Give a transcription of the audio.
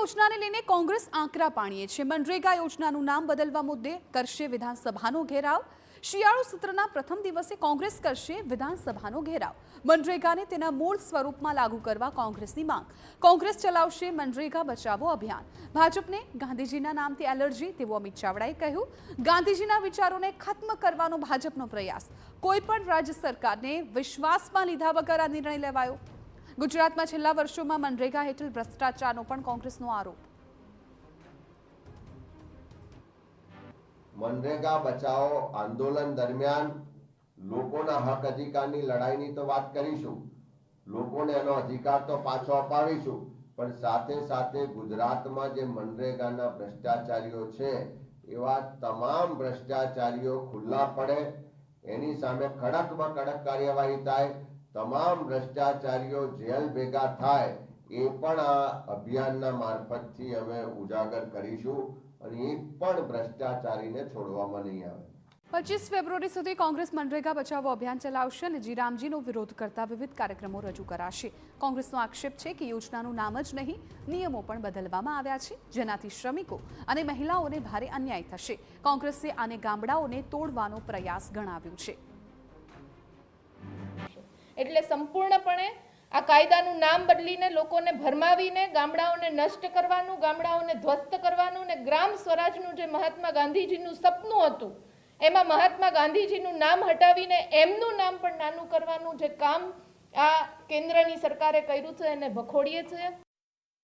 યોજનાને લઈને કોંગ્રેસ આંકરા પાણીએ છે। મનરેગા યોજનાનું નામ બદલવા મુદ્દે કરશે વિધાનસભાનો ઘેરાવ। શિયાળુ સત્રના પ્રથમ દિવસે કોંગ્રેસ કરશે વિધાનસભાનો ઘેરાવ। મનરેગાને તેના મૂળ સ્વરૂપમાં લાગુ કરવા કોંગ્રેસની માંગ। કોંગ્રેસ ચલાવશે મનરેગા બચાવો અભિયાન। ભાજપને ગાંધીજીના નામથી એલર્જી તેવું અમિત ચાવડાએ કહ્યું। ગાંધીજીના વિચારોને ખત્મ કરવાનો ભાજપનો પ્રયાસ। કોઈપણ રાજ્ય સરકારને વિશ્વાસમાં લીધા વગર આ નિર્ણય લેવાયો। ગુજરાતમાં છેલ્લા વર્ષોમાં મનરેગા હેઠળ ભ્રષ્ટાચારનો પણ કોંગ્રેસનો આરોપ। मनरेगा बचाओ आंदोलन दरमियान लोकोना हक अधिकारनी लड़ाईनी तो बात करीशुं। लोकोने एनो अधिकार तो पाछो अपावीशुं, पण साथे साथे गुजरातमां जे मनरेगाना भ्रष्टाचारीओ छे एवा तमाम भ्रष्टाचारीओ खुल्ला पड़े, एनी सामे कड़कमां कड़क कार्यवाही थाय, तमाम भ्रष्टाचारीओ जेल भेगा थाय ए पण आ अभियानना मार्फतथी अमे उजागर करीशुं। 25 ફેબ્રુઆરી સુધી કોંગ્રેસ મનરેગા બચાવો અભિયાન ચલાવશે અને જીરામજીનો વિરોધ કરતા વિવિધ કાર્યક્રમો રજૂ કરાશે। કોંગ્રેસનો આક્ષેપ છે કે યોજનાનું નામ જ નહીં, નિયમો પણ બદલવામાં આવ્યા છે, જેનાથી શ્રમિકો અને મહિલાઓને ભારે અન્યાય થશે। કોંગ્રેસે આને ગામડાઓને તોડવાનો પ્રયાસ ગણાવ્યું છે। એટલે સંપૂર્ણપણે આ કાયદાનું નામ બદલીને લોકોને ભરમાવીને ગામડાઓને નષ્ટ કરવાનું, ગામડાઓને ધ્વસ્ત કરવાનું ને ગ્રામ સ્વરાજનું જે મહાત્મા ગાંધીજીનું સપનું હતું એમાં મહાત્મા ગાંધીજીનું નામ હટાવીને એમનું નામ પણ નાનું કરવાનું જે કામ આ કેન્દ્રની સરકારે કર્યું છે એને વખોડીએ છીએ।